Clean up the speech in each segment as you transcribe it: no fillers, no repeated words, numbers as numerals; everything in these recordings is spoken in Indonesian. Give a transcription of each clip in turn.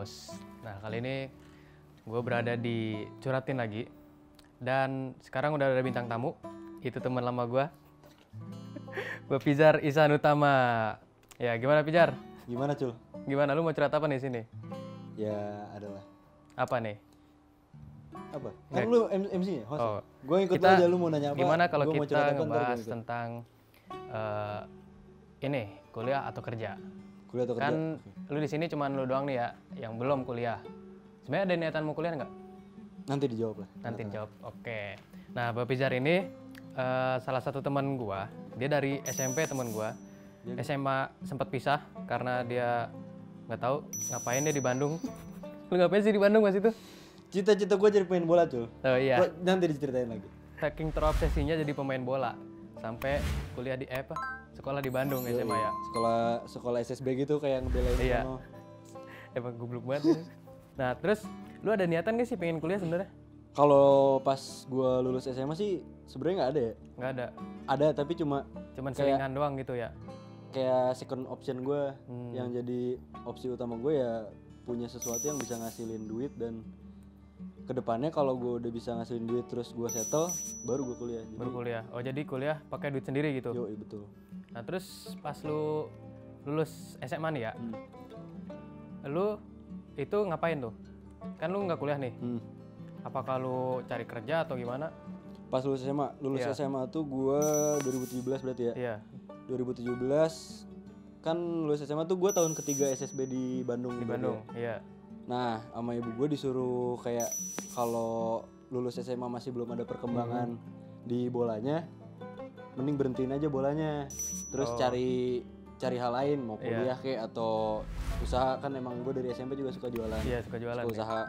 Bos. Nah, kali ini gue berada di Curatin lagi. Dan sekarang udah ada bintang tamu. Itu teman lama gue. Pijar Ihsan Utama. Ya, gimana Pijar? Gimana Cul? Gimana, lu mau curhat apa nih sini? Ya adalah. Apa nih? Apa? Kan lu MC-nya, host. Oh, Gue ikut kita- aja, lu mau nanya apa? Gimana kalau Gua mau kita curhat apa, ntar ngebahas gua ikut. tentang ini, kuliah atau kerja? Kuliah atau kerja? Kan lu di sini cuman lu doang nih ya yang belum kuliah. Sebenarnya ada niatan mau kuliah nggak? Nanti dijawab lah. Nanti jawab. Oke. Nah, Bapak Pijar ini salah satu teman gua. Dia dari SMP teman gua. SMA sempat pisah karena dia nggak tahu ngapain dia di Bandung. Lu ngapain sih di Bandung Mas itu? Cita-cita gue jadi pemain bola Cul. Oh iya. Nanti diceritain lagi. Saking terobsesinya jadi pemain bola sampai kuliah di sekolah di Bandung SMA ya. Sekolah SSB gitu kayak ngebelain Iya. sono. Emang goblok banget. Ya. Nah, terus lu ada niatan gak sih pengen kuliah sebenarnya? Kalau pas gue lulus SMA sih sebenarnya nggak ada ya. Nggak ada. Ada tapi cuman Selingan doang gitu ya. kayak second option gue yang jadi opsi utama gue ya punya sesuatu yang bisa ngasilin duit dan kedepannya kalau gue udah bisa ngasilin duit terus gue settle baru gue kuliah. Jadi, Baru kuliah. Oh, jadi kuliah pakai duit sendiri gitu. yoi betul. Nah, terus pas lu lulus SMA nih ya. Lu itu ngapain tuh? Kan lu nggak kuliah nih. Apakah lu cari kerja atau gimana? Pas lulus Iya. SMA tuh gue 2017 berarti ya. Iya. 2017 kan lulus SMA tuh gue tahun ketiga SSB di Bandung. Di berarti Bandung. ya. Iya. Nah sama ibu gue disuruh kayak kalau lulus SMA masih belum ada perkembangan di bolanya, mending berhentiin aja bolanya. Terus cari hal lain mau kuliah kayak atau usaha, kan emang gue dari SMP juga suka jualan. Iya, suka jualan. Suka Ya. usaha.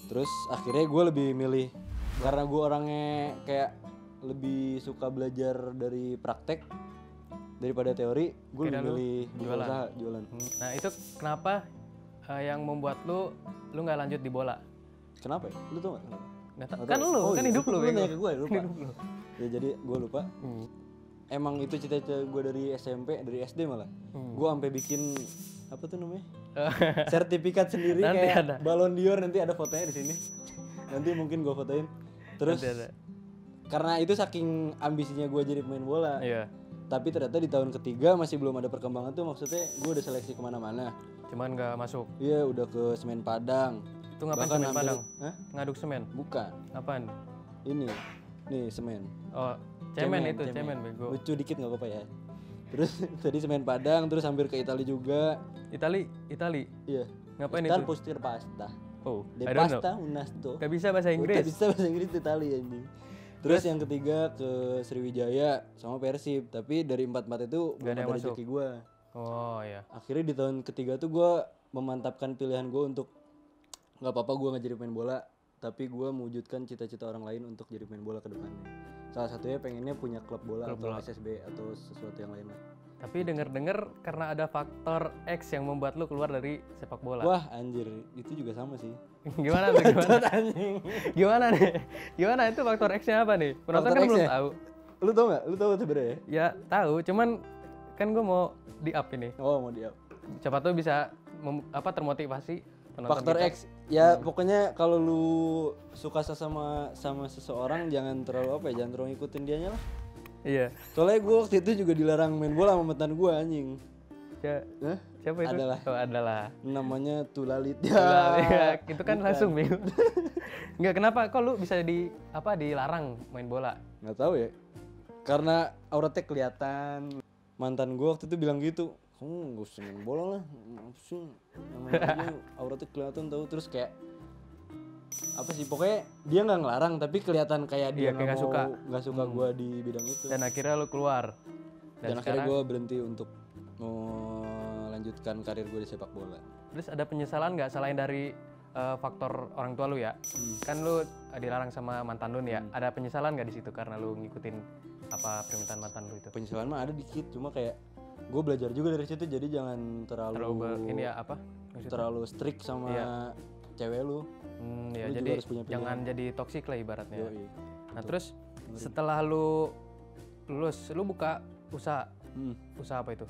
Terus Akhirnya gue lebih milih karena gue orangnya kayak lebih suka belajar dari praktek daripada teori, gue lebih milih buka usaha jualan. Nah, itu kenapa yang membuat lu nggak lanjut di bola? Kenapa ya? Lu tau gak? kenapa? Nggak tahu. Kan lu, kan hidup lu. Lu bego. nanya ke gue, lupa. Ya jadi gue lupa. Emang itu cita-cita gue dari SMP, dari SD malah. Gue sampai bikin apa tuh namanya? Sertifikat sendiri Nanti kayak ada. Ballon d'Or, nanti ada fotonya di sini. Nanti mungkin gue fotoin. Terus Nanti ada. karena itu saking ambisinya gue jadi pemain bola. Iya. Tapi ternyata di tahun ketiga masih belum ada perkembangan tuh, maksudnya gue udah seleksi kemana-mana. Cuman nggak masuk. Iya udah ke Semen Padang. Itu ngapain Bahkan semen hampir- Padang? Hah? Ngaduk semen. Bukan. Apaan? Ini. Nih semen. Oh, cemen itu, cemen bego. Lucu dikit nggak apa-apa ya. Terus tadi Semen Padang, terus hampir ke Italia juga. Itali. Iya. Ngapain Star itu? postir pasta. Oh, De I don't know. pasta unasto. Gak bisa bahasa Gak Inggris. bisa bahasa Inggris Italia anjing. Terus yang ketiga ke Sriwijaya sama Persib, tapi dari empat itu belum ada rezeki gue. Oh ya. Akhirnya di tahun ketiga tuh gue memantapkan pilihan gue untuk nggak apa-apa gue nggak jadi pemain bola, tapi gue mewujudkan cita-cita orang lain untuk jadi pemain bola ke depannya. Salah satunya pengennya punya klub bola atau SSB atau sesuatu yang lain lah. Tapi denger-denger karena ada faktor X yang membuat lu keluar dari sepak bola. Wah anjir, itu juga sama sih. Gimana tuh? Gimana nih? Gimana itu faktor X-nya apa nih? Penonton kan belum tahu. Lu tau nggak? Lu tau sebenarnya? Ya tahu, cuman kan gue mau di up ini. Oh mau dia. Siapa tuh bisa termotivasi penonton Faktor kita. X ya pokoknya kalau lu suka sama seseorang jangan terlalu jangan terlalu ngikutin dianya lah. Iya. Soalnya gue waktu itu juga dilarang main bola sama mantan gue anjing. Hah? Siapa itu? Adalah. Oh, adalah. Namanya Tulalit. Ya, itu kan langsung bingung. Enggak, kenapa kok lu bisa dilarang main bola? Nggak tahu ya. Karena auratnya kelihatan. Mantan gue waktu itu bilang gitu. Kamu gak usah main bola lah. Apa sih? Namanya auratnya kelihatan tahu, terus kayak apa sih, pokoknya dia nggak ngelarang tapi kelihatan kayak dia kayak nggak suka gue di bidang itu. Dan akhirnya lu keluar. Dan akhirnya gue berhenti untuk melanjutkan karir gue di sepak bola. Terus ada penyesalan nggak selain dari faktor orang tua lu ya? Kan lu dilarang sama mantan lu nih ya. Ada penyesalan nggak di situ karena lu ngikutin apa permintaan mantan lu itu? Penyesalan mah ada dikit, cuma kayak gue belajar juga dari situ, jadi jangan terlalu Ini ya apa? terlalu strict sama cewek lu. Ya, Lu juga jadi harus punya pilihan. jangan jadi toksik lah ibaratnya. Yoi. Nah, terus setelah lu lulus, lu buka usaha. Usaha apa itu?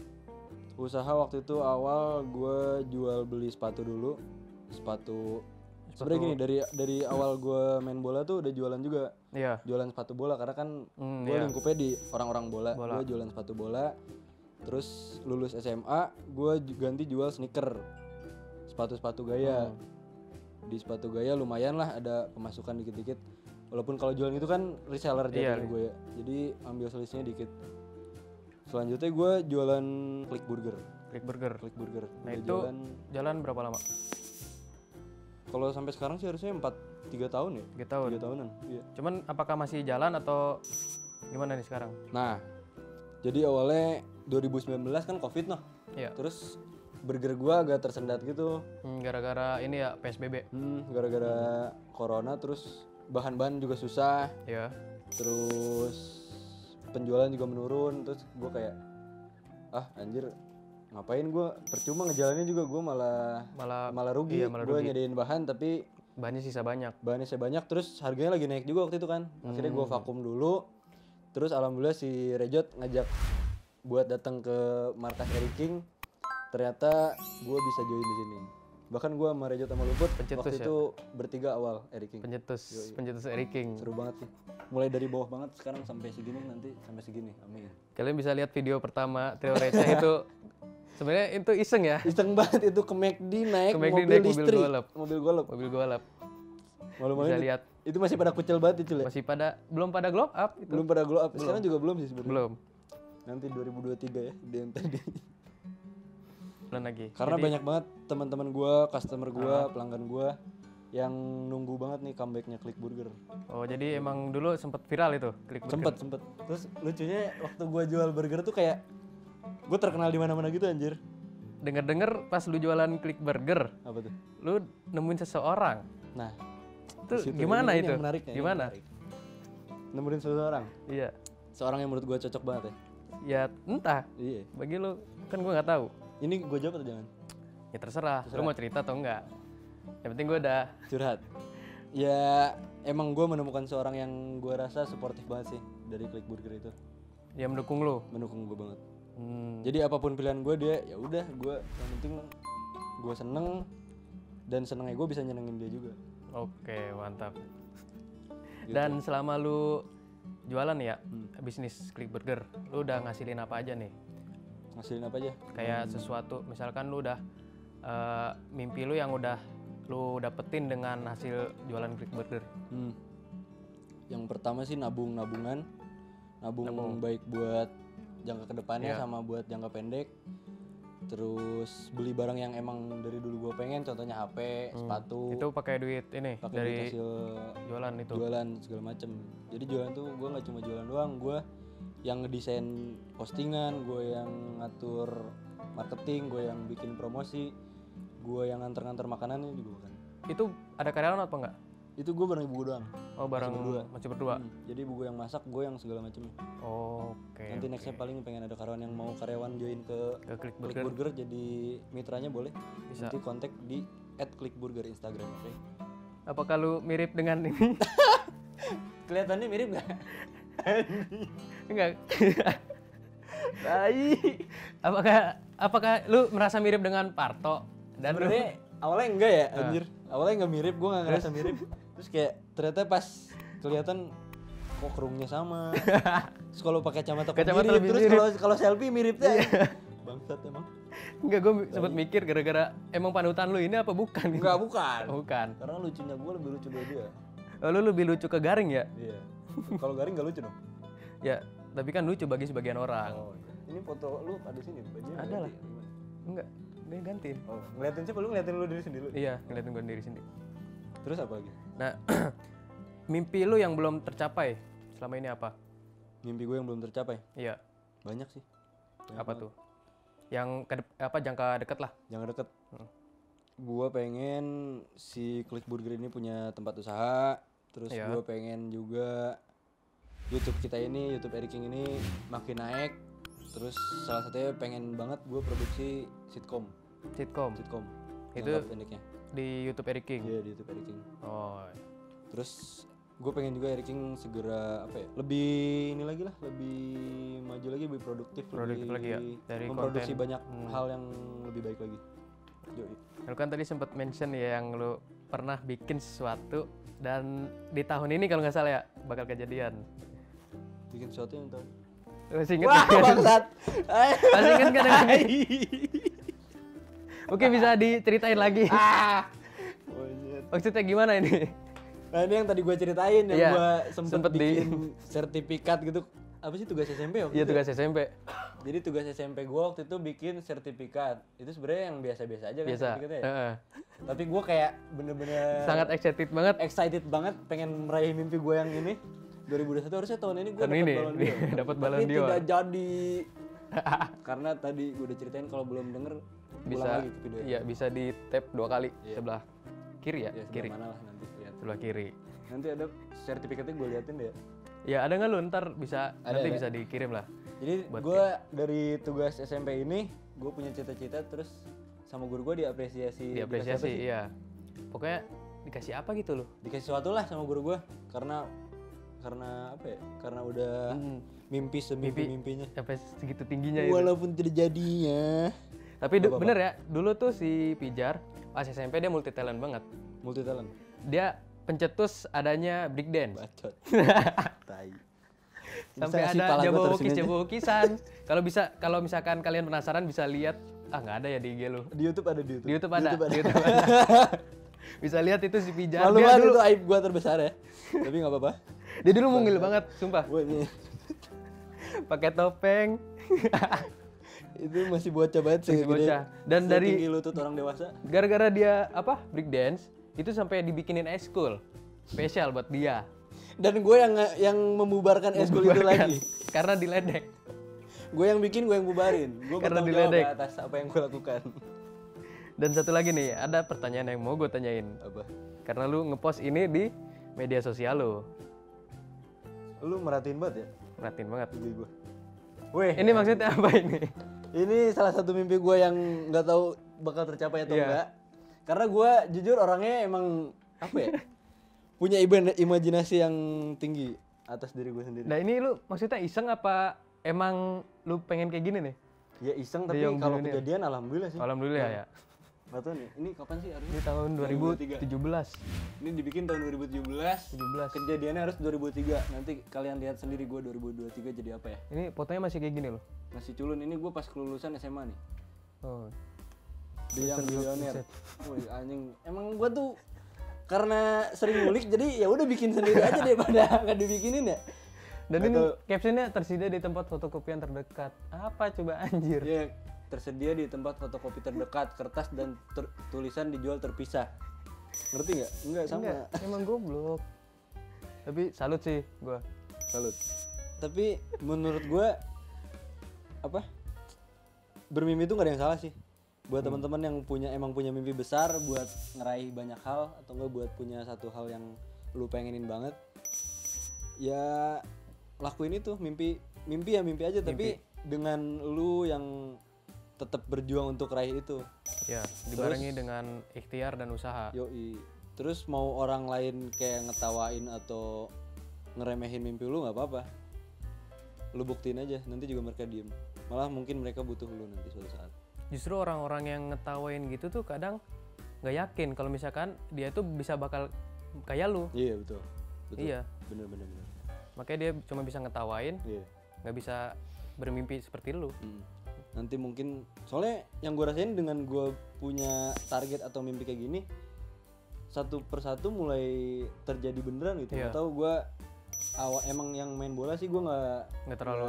Usaha waktu itu awal gue jual beli sepatu dulu. sepatu. Sebenarnya gini, dari awal gue main bola tuh udah jualan juga. Iya. Jualan sepatu bola karena kan gue lingkupnya di orang-orang bola. Gue jualan sepatu bola. Terus lulus SMA, gue ganti jual sneaker, sepatu-sepatu gaya. Di sepatu gaya lumayan lah ada pemasukan dikit-dikit. Walaupun kalau jualan itu kan reseller jadinya gue ya. Jadi ambil selisihnya dikit. Selanjutnya gue jualan Klik Burger. Nah itu jalan berapa lama? Kalau sampai sekarang sih harusnya 3 tahun ya. 3 tahun. 3 tahunan. Iya. Cuman apakah masih jalan atau gimana nih sekarang? Nah, jadi awalnya 2019 kan Covid noh. Iya. Terus burger gua agak tersendat gitu. Gara-gara ini ya PSBB. Gara-gara corona, terus bahan-bahan juga susah. Iya. Terus penjualan juga menurun. Terus gua kayak anjir, ngapain gue percuma ngejalanin juga, gue malah rugi. Iya, malah gue rugi. nyediain bahan tapi Bahannya sisa banyak. Terus harganya lagi naik juga waktu itu kan. Akhirnya gue vakum dulu. Terus alhamdulillah si Rejot ngajak buat datang ke markas Eric King. Ternyata gue bisa join di sini. Bahkan gue sama Rejot sama Luput waktu itu bertiga awal Eric King. Pencetus Eric King. Seru banget sih. Mulai dari bawah banget sekarang sampai segini, nanti sampai segini. Amin. Kalian bisa lihat video pertama Trio Receh itu. Sebenarnya itu iseng ya. Iseng banget itu, ke McD naik mobil listrik. Mobil golep. Malu-malu Bisa lihat. Itu masih pada kucel banget itu, Le. Belum pada glow up itu. Belum pada glow up. Sekarang juga belum sih sebenarnya. Belum. Nanti 2023 ya, dia yang tadi. Bulan lagi. Karena banyak banget teman-teman gua, customer gua, pelanggan gua yang nunggu banget nih comebacknya Klik Burger. Oh, jadi emang dulu sempet viral itu Klik Burger. Sempet. Terus lucunya waktu gua jual burger tuh kayak gua terkenal di mana-mana gitu anjir. Dengar-dengar pas lu jualan Klik Burger, Apa tuh? lu nemuin seseorang. Nah, itu gimana ini itu? Yang menariknya, gimana? Nemuin seseorang. Iya. Seorang yang menurut gua cocok banget ya. Ya entah. Iya. Bagi lu kan gua nggak tahu. Ini gua jawab atau jangan? Ya terserah. Lu mau cerita atau enggak? Yang penting gua udah Curhat. Ya emang gua menemukan seorang yang gua rasa suportif banget sih dari Klik Burger itu. yang mendukung lu. Mendukung gua banget. Hmm. Jadi apapun pilihan gue, dia ya udah, gue yang penting gue seneng, dan senengnya gue bisa nyenengin dia juga. Oke, mantap. Gitu. Dan selama lu jualan ya, bisnis Klik Burger, lu udah ngasilin apa aja nih? Ngasilin apa aja? Kayak sesuatu, misalkan lu udah mimpi lu yang udah lu dapetin dengan hasil jualan Klik Burger. Yang pertama sih nabung baik buat jangka kedepannya sama buat jangka pendek. Terus beli barang yang emang dari dulu gue pengen, contohnya HP, sepatu. Itu pakai duit ini pakai dari duit hasil jualan itu. Jualan segala macem. Jadi jualan tuh gue nggak cuma jualan doang, gue yang ngedesain postingan, gue yang ngatur marketing, gue yang bikin promosi, gue yang nganter-nganter makanannya juga kan. Itu ada karyawan apa enggak? Itu gue bareng ibu gue doang. Oh, masih berdua. Jadi ibu gue yang masak, gue yang segala macem. Oke. Nanti nextnya paling pengen ada karyawan yang mau karyawan join ke Klik Klik Burger. Burger jadi mitranya boleh. Bisa. Nanti kontak di @klikburger Instagram, oke? Apakah lu mirip dengan ini? Kelihatannya mirip nggak? Enggak. Apakah lu merasa mirip dengan Parto? Dan Sebenarnya awalnya enggak ya, anjir. Awalnya nggak mirip, gue nggak ngerasa mirip. Terus kayak ternyata pas kelihatan kok kerungnya sama. Terus kalau pakai kacamata lebih terus mirip. kalau selfie mirip deh. Bangsat emang. Enggak, gue sempet mikir gara-gara emang panutan lu ini apa bukan? Enggak, bukan. Oh, bukan. Karena lucunya gue lebih lucu dari dia. Oh, lu lebih lucu ke Garing ya? Iya. Kalau Garing nggak lucu dong. Ya, tapi kan lucu bagi sebagian orang. Oh, ini foto lu ada sini, bajunya. Ada lah. Enggak, dia gantiin. Oh, ngeliatin siapa? Lu ngeliatin lu diri sendiri. Iya, ngeliatin gue diri sendiri. Terus apa lagi? Nah, mimpi lu yang belum tercapai selama ini apa? Mimpi gue yang belum tercapai? Iya. Banyak sih. Apa tuh? Yang jangka dekat lah. Jangka deket. Gue pengen si Klik Burger ini punya tempat usaha. Terus gue pengen juga YouTube kita ini, YouTube Eric King ini makin naik. Terus salah satunya pengen banget gue produksi sitkom. Sitkom. Itu jangka pendeknya. Di YouTube Eric King. Iya, di YouTube Eric King. Oh. Terus gue pengen juga Eric King segera lebih ini lagi lah, lebih maju lagi, lebih produktif lagi ya dari memproduksi konten. banyak hal yang lebih baik lagi. Yoi. Lu kan tadi sempat mention ya yang lu pernah bikin sesuatu dan di tahun ini kalau nggak salah ya bakal kejadian. Bikin sesuatu yang tahu. Lu masih inget Wah, nggak? bangsat. Masih inget nggak dengan ini? Oke, bisa diceritain lagi. Monyet. Maksudnya gimana ini? Nah, ini yang tadi gue ceritain yang Iya, gue sempet sempet bikin sertifikat gitu. Apa sih tugas SMP waktu Iya itu? tugas SMP. Jadi tugas SMP gue waktu itu bikin sertifikat. Itu sebenarnya yang biasa-biasa aja kan Biasa. sertifikatnya ya. Heeh. Tapi gue kayak bener-bener Sangat excited banget. excited banget pengen meraih mimpi gue yang ini. 2021 harusnya tahun ini gue Tahun dapat ini, balon d'Or. dapat Ballon Tapi d'Or. tidak jadi. Karena tadi gue udah ceritain kalau belum denger ulang Bisa lagi ke video. iya bisa di tap 2 kali Iya. sebelah kiri ya, Ya, sebelah kiri. mana lah nanti lihat. Sebelah kiri. Nanti ada sertifikatnya gue liatin deh. Ya ada nggak lu ntar bisa Ada, nanti ada. bisa dikirim lah. Jadi Buat gue dari tugas SMP ini gue punya cita-cita terus sama guru gue diapresiasi. Dikasih apa Diapresiasi sih? iya. Pokoknya dikasih apa gitu loh. Dikasih sesuatu lah sama guru gue karena apa ya? Karena udah mimpi semimpi-mimpinya. Sampai segitu tingginya itu. Walaupun tidak jadinya. Tapi bener ya, dulu tuh si Pijar pas SMP dia multi talent banget. Multi talent. Dia pencetus adanya break dance. Bacot. Tai. Sampai Bisa ngasih ada pala gua terusin aja. jabokisan. Kalau misalkan kalian penasaran bisa lihat. Ah nggak ada ya di IG lu. Di YouTube ada di YouTube. Di YouTube ada. Di YouTube ada. Bisa lihat itu si Pijar. Malu Dia banget dulu, itu aib gua terbesar ya. Tapi nggak apa-apa. dia dulu mungil banget, sumpah. Gua ini Pakai topeng. itu masih bocah banget sih. Masih bocah. Dan dari tinggi lutut orang dewasa. gara-gara dia apa break dance itu sampai dibikinin ekskul spesial buat dia. Dan gue yang membubarkan eskul itu lagi. Karena diledek. Gue yang bikin, gue yang bubarin. Gue Karena bertanggung jawab diledek. atas apa yang gue lakukan. Dan satu lagi nih, ada pertanyaan yang mau gue tanyain. Apa? Karena lu ngepost ini di media sosial lu. Lu merhatiin banget ya Perhatiin banget. mimpi gue. Weh, Ini maksudnya apa ini? ini salah satu mimpi gue yang nggak tahu bakal tercapai atau Iya. enggak. Karena gue jujur orangnya emang apa ya? Punya imajinasi yang tinggi atas diri gue sendiri. Nah ini lu maksudnya iseng apa emang lu pengen kayak gini nih? Ya iseng tapi Yang kalau dulu nih. kejadian alhamdulillah sih. Alhamdulillah ya. Nggak tahu nih, ini kapan sih harusnya? Ini tahun 2017. Ini dibikin tahun 2017. 17. Kejadiannya harus 2003. Nanti kalian lihat sendiri gue 2023 jadi apa ya. Ini fotonya masih kayak gini loh. Masih culun, ini gue pas kelulusan SMA nih. Oh. Dia yang milioner. Wih anjing, emang gue tuh karena sering ngulik jadi ya udah bikin sendiri aja daripada nggak dibikinin ya. Dan ini Atau- captionnya tersedia di tempat fotokopian terdekat. Apa coba anjir? Dia tersedia di tempat fotokopi terdekat, kertas dan tulisan dijual terpisah. Ngerti nggak? Enggak sama. Enggak, emang goblok. Tapi salut sih gua. Salut. Tapi menurut gue apa? Bermimpi itu nggak ada yang salah sih. Buat teman-teman yang emang punya mimpi besar buat ngeraih banyak hal atau enggak buat punya satu hal yang lu pengenin banget. Ya lakuin itu mimpi aja tapi dengan lu yang tetap berjuang untuk raih itu. Ya, dibarengi dengan ikhtiar dan usaha. Yoi. Terus mau orang lain kayak ngetawain atau ngeremehin mimpi lu nggak apa-apa. Lu buktiin aja, nanti juga mereka diem. Malah mungkin mereka butuh lu nanti suatu saat. Justru orang-orang yang ngetawain gitu tuh kadang nggak yakin kalau misalkan dia tuh bisa bakal kayak lu. Iya betul. Betul. Iya. Bener. Makanya dia cuma bisa ngetawain, Iya. nggak bisa bermimpi seperti lu. Nanti mungkin soalnya yang gue rasain dengan gue punya target atau mimpi kayak gini, satu persatu mulai terjadi beneran gitu. Iya. Atau gue emang yang main bola sih gue Nggak terlalu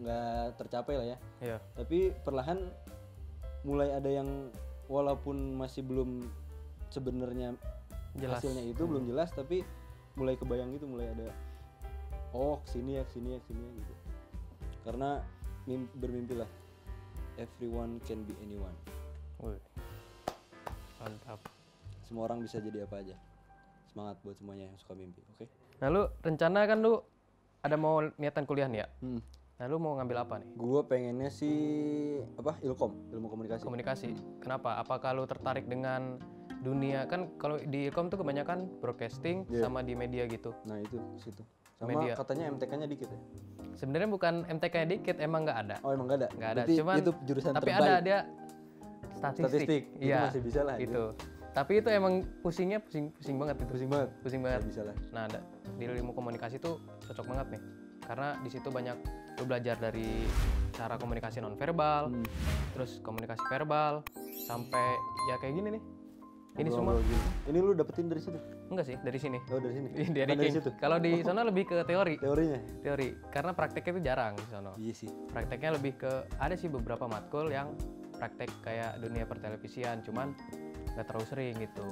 nggak tercapai lah ya. Iya. Tapi perlahan mulai ada yang walaupun masih belum sebenarnya Jelas. hasilnya itu belum jelas, tapi mulai kebayang gitu, mulai ada kesini ya gitu. Karena bermimpilah, everyone can be anyone. Wih. Mantap. Semua orang bisa jadi apa aja. Semangat buat semuanya yang suka mimpi, oke? Nah lu rencana kan lu ada mau niatan kuliah nih ya? Nah lu mau ngambil apa nih? Gue pengennya sih ilmu komunikasi. Komunikasi. Kenapa? Apakah lu tertarik dengan dunia, kan kalau di Ilkom tuh kebanyakan broadcasting Iya. sama di media gitu. Nah itu situ. Sama Media. katanya MTK-nya dikit ya. Sebenarnya bukan MTK dikit, emang nggak ada. Oh emang nggak ada. Nggak ada. Berarti Cuman itu jurusan tapi terbaik. ada dia statistik. Itu Iya, masih bisa lah. itu. Tapi itu emang pusing banget itu. Pusing banget. Pusing banget. Bisa lah. Nah, di ilmu komunikasi tuh cocok banget nih. Karena di situ banyak lu belajar dari cara komunikasi nonverbal, terus komunikasi verbal, sampai ya kayak gini nih. Ini semua Ngobrol gini. Ini lu dapetin dari situ? enggak sih dari sini. Oh, dari sini. Dari Bukan dari situ. Kalau di sana lebih ke teori. Teorinya? Teori. Karena prakteknya itu jarang di sana. Iya sih. Prakteknya lebih ke ada sih beberapa matkul yang praktek kayak dunia pertelevisian, cuman nggak terlalu sering gitu.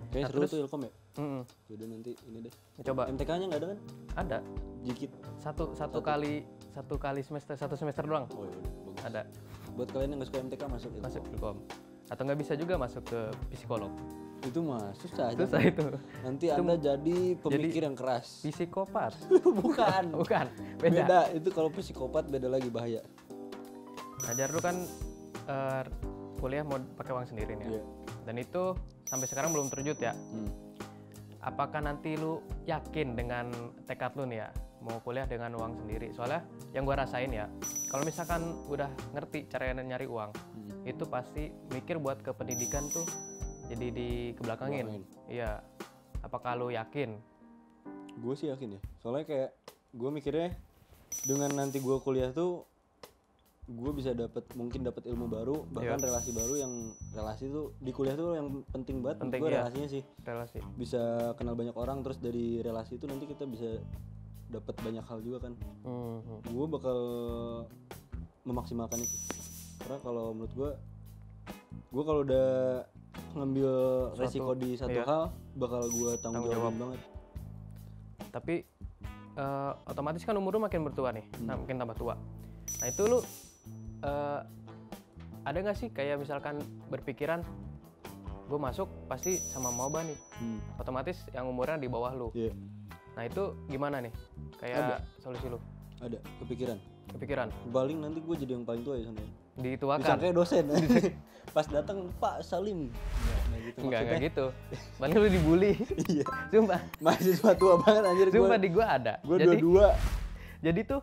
Kayaknya Nah, seru terus- tuh Ilkom ya? Mm-mm. Yaudah nanti ini deh. Coba MTK-nya nggak ada kan? ada Jikit. satu kali semester doang Oh ya udah, bagus. ada Buat kalian yang nggak suka MTK masuk Ilkom. masuk Ilkom. Atau nggak bisa juga masuk ke psikolog. Itu mah susah aja. Susah itu. Nanti Anda jadi pemikir yang keras. Psikopat. Bukan. Bukan. Beda. Beda. Itu kalau psikopat beda lagi bahaya. Ngajar lu kan kuliah mau pakai uang sendiri nih ya. Iya. Dan itu sampai sekarang belum terwujud ya. Apakah nanti lu yakin dengan tekad lu nih ya mau kuliah dengan uang sendiri? Soalnya yang gua rasain ya, kalau misalkan udah ngerti cara nyari uang, itu pasti mikir buat ke pendidikan tuh jadi dikebelakangin. Belakangin. Iya. Apakah lu yakin? Gue sih yakin ya. Soalnya kayak gue mikirnya dengan nanti gue kuliah tuh gue bisa mungkin dapat ilmu baru, bahkan relasi baru yang relasi tuh di kuliah tuh yang penting banget. Penting, gue iya. relasinya sih. Relasi. Bisa kenal banyak orang, terus dari relasi itu nanti kita bisa dapat banyak hal juga kan. Gue bakal memaksimalkan itu. Karena kalau menurut gue kalau udah ngambil resiko di satu hal, bakal gue tanggung jawabin banget. Tapi otomatis kan umur lu makin bertua nih, nah, makin tambah tua. Nah itu lu ada nggak sih kayak misalkan berpikiran gue masuk pasti sama maba nih, otomatis yang umurnya di bawah lu. Iya. Nah itu gimana nih? Kayak solusi lu? Ada kepikiran. Kepikiran? Paling nanti gue jadi yang paling tua ya sana. Dituakan? Disangkanya dosen. Pas datang Pak Salim. Nah, gitu Enggak gitu. Paling lu dibully. Iya. Sumpah. Mahasiswa tua banget anjir. Sumpah di gua ada. Gue Jadi- dua-dua. Jadi tuh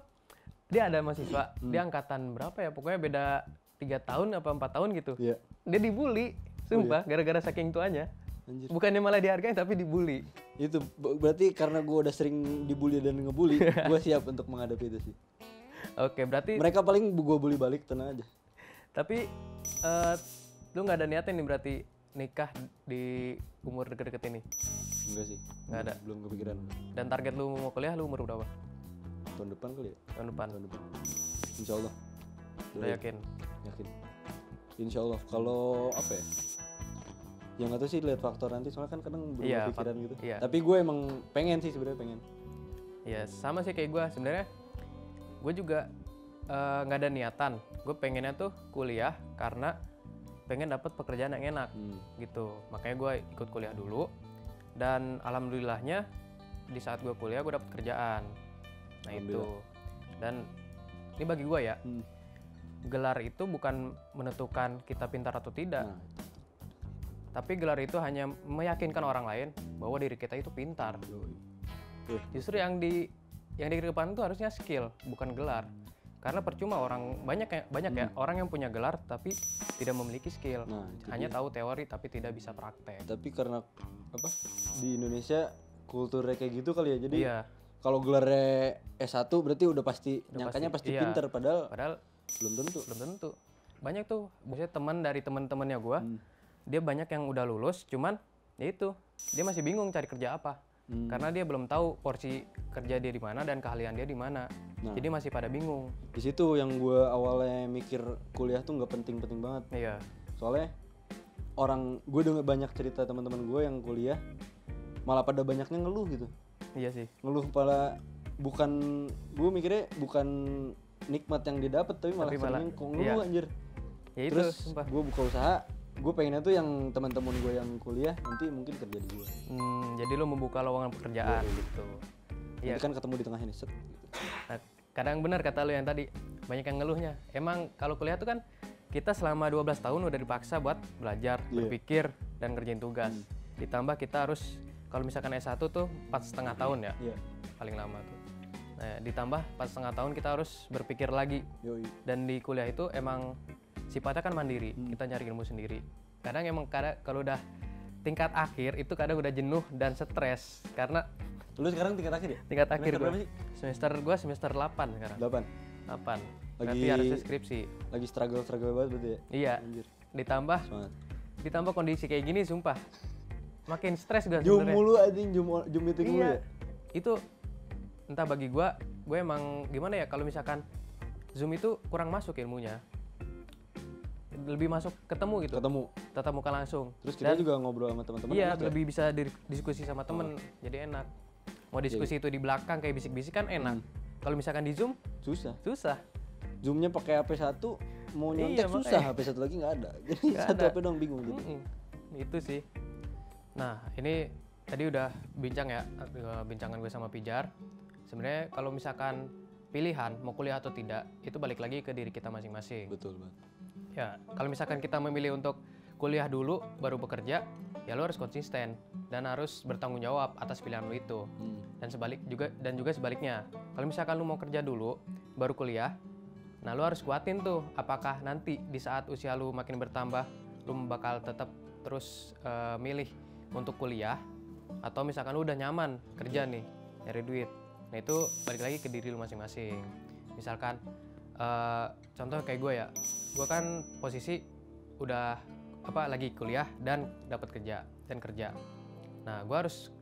dia ada mahasiswa, dia angkatan berapa ya? Pokoknya beda 3 tahun apa 4 tahun gitu. Iya. Dia dibully, sumpah, gara-gara saking tuanya. Anjir. Bukannya malah dihargai tapi dibully. Itu berarti karena gue udah sering dibully dan ngebully, gue siap untuk menghadapi itu sih. Oke, berarti Mereka paling gue bully balik, tenang aja. tapi lu nggak ada niatan nih berarti nikah di umur deket-deket ini? Enggak sih. Nggak ada. Belum kepikiran. Dan target lu mau kuliah lu umur berapa? Tahun depan kali ya? Tahun depan. Tahun depan. Insya Allah. Udah yakin? Yakin. Insya Allah. Kalau apa ya? Yang nggak tahu sih lihat faktor nanti, soalnya kan kadang belum Iya, kepikiran gitu. iya. Tapi gue emang pengen sih sebenarnya pengen. Ya sama sih kayak gue sebenarnya. Gue juga nggak ada niatan. Gue pengennya tuh kuliah karena pengen dapat pekerjaan yang enak gitu. Makanya gue ikut kuliah dulu. Dan alhamdulillahnya di saat gue kuliah gue dapat kerjaan. Nah itu. Dan ini bagi gue ya. Gelar itu bukan menentukan kita pintar atau tidak. Nah, Tapi gelar itu hanya meyakinkan orang lain bahwa diri kita itu pintar. Justru yang di kedepan itu harusnya skill, bukan gelar. Karena percuma orang banyak ya orang yang punya gelar tapi tidak memiliki skill. Nah, itu Hanya tahu teori tapi tidak bisa praktek. tapi karena apa? Di Indonesia kulturnya kayak gitu kali ya. Jadi Iya. kalau gelarnya S1 berarti udah pasti nyangkanya pasti iya. pinter, padahal Padahal belum tentu. belum tentu. Banyak tuh, maksudnya teman dari teman-temannya gua, dia banyak yang udah lulus, cuman ya itu dia masih bingung cari kerja apa. Karena dia belum tahu porsi kerja dia di mana dan keahlian dia di mana. Nah. Jadi masih pada bingung. Di situ yang gue awalnya mikir kuliah tuh nggak penting-penting banget. Iya. Soalnya gue denger banyak cerita teman-teman gue yang kuliah malah pada banyaknya ngeluh gitu. Iya sih. Ngeluh gue mikirnya bukan nikmat yang didapat tapi malah sering kok ngeluh anjir. Ya itu, Terus sumpah. gue buka usaha, gue pengennya tuh yang teman-teman gue yang kuliah nanti mungkin kerja di gue. Jadi lo membuka lowongan pekerjaan gitu. Iya. Nanti kan ketemu di tengahnya nih set. Gitu. Nah, kadang benar kata lo yang tadi, banyak yang ngeluhnya. Emang kalau kuliah tuh kan kita selama 12 tahun udah dipaksa buat belajar, berpikir, dan ngerjain tugas. Ditambah kita harus, kalau misalkan S1 tuh 4,5 tahun ya, Iya. paling lama tuh. Nah, ditambah 4,5 tahun kita harus berpikir lagi. Yoi. Dan di kuliah itu emang sifatnya kan mandiri, kita nyari ilmu sendiri. Kadang emang kalau udah tingkat akhir itu kadang udah jenuh dan stres karena Lu sekarang tingkat akhir ya? tingkat akhir Semester berapa sih? semester 8 sekarang. 8. 8. Berarti harusnya skripsi. Lagi struggle banget berarti ya? Iya. Anjir. Ditambah kondisi kayak gini sumpah. Makin stres gue Zoom sebenarnya. mulu anjing, Zoom meeting mulu ya? Itu entah bagi gue emang gimana ya kalau misalkan Zoom itu kurang masuk ilmunya. Lebih masuk ketemu gitu. Tatap muka langsung. Terus kita juga ngobrol sama teman-teman. Iya, lebih bisa diskusi sama temen, jadi enak. Mau diskusi itu di belakang kayak bisik-bisik kan enak. Kalau misalkan di Zoom susah. Zoomnya pakai HP 1, mau nyontek susah, HP 1 lagi nggak ada. Jadi satu HP dong bingung gitu. Itu sih. Nah, ini tadi udah bincang ya, bincangan gue sama Pijar. Sebenarnya kalau misalkan pilihan mau kuliah atau tidak, itu balik lagi ke diri kita masing-masing. Betul banget. Ya, kalau misalkan kita memilih untuk kuliah dulu baru bekerja, ya lo harus konsisten dan harus bertanggung jawab atas pilihan lo itu. Dan juga sebaliknya. Kalau misalkan lo mau kerja dulu baru kuliah, nah lo harus kuatin tuh apakah nanti di saat usia lo makin bertambah lo bakal tetap terus milih untuk kuliah atau misalkan lo udah nyaman kerja nih, nyari duit. Nah, itu balik lagi ke diri lo masing-masing. Misalkan contoh kayak gue kan posisi udah lagi kuliah dan dapat kerja. Nah, gue harus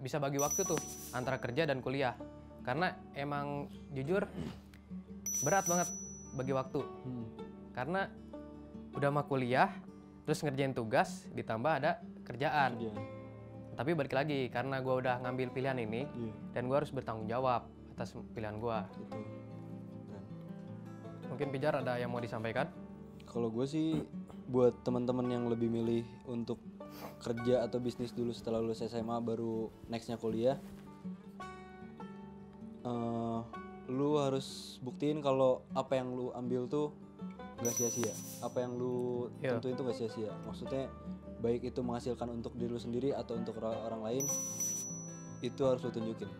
bisa bagi waktu tuh antara kerja dan kuliah karena emang jujur berat banget bagi waktu karena udah mau kuliah terus ngerjain tugas ditambah ada kerjaan. Tapi balik lagi karena gue udah ngambil pilihan ini dan gue harus bertanggung jawab atas pilihan gue. Mungkin Pijar ada yang mau disampaikan? Kalau gue sih buat teman-teman yang lebih milih untuk kerja atau bisnis dulu setelah lulus SMA baru nextnya kuliah, lu harus buktiin kalau apa yang lu ambil tuh gak sia-sia, apa yang lu tentuin tuh gak sia-sia. Maksudnya baik itu menghasilkan untuk diri lu sendiri atau untuk orang lain, itu harus lu tunjukin.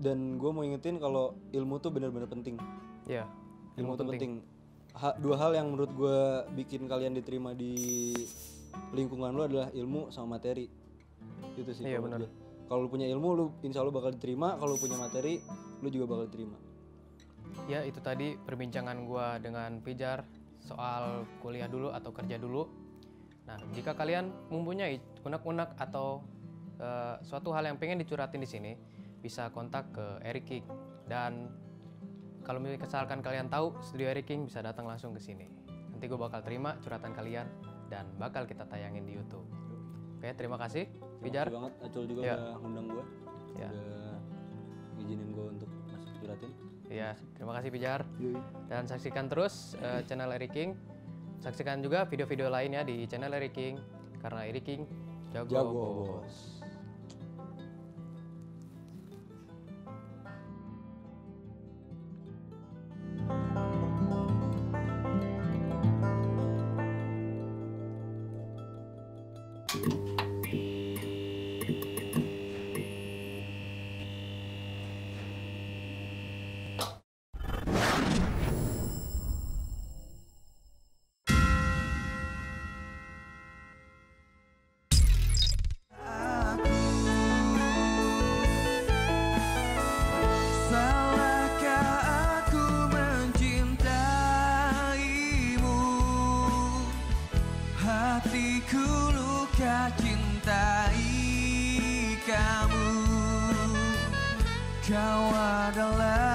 Dan gue mau ingetin kalau ilmu tuh benar-benar penting. Iya. Ilmu tuh penting. Dua hal yang menurut gue bikin kalian diterima di lingkungan lu adalah ilmu sama materi. Itu sih. Iya, benar. Kalau lu punya ilmu, lu insya Allah bakal diterima. Kalau lu punya materi, lu juga bakal diterima. Ya, itu tadi perbincangan gue dengan Pijar soal kuliah dulu atau kerja dulu. Nah, jika kalian mempunyai unek-unek atau suatu hal yang pengen dicuratin di sini, bisa kontak ke Eric King. Dan kalau misalkan kalian tahu studio Eric King, bisa datang langsung ke sini. Nanti gue bakal terima curhatan kalian dan bakal kita tayangin di YouTube. Oke, terima kasih Pijar. Terima kasih banget Acul juga udah ngundang gue. Udah ngizinin gue untuk masuk curatin. Iya, terima kasih Pijar. Dan saksikan terus channel Eric King. Saksikan juga video-video lainnya di channel Eric King karena Eric King jago bos. Hatiku luka cintai kamu, kau adalah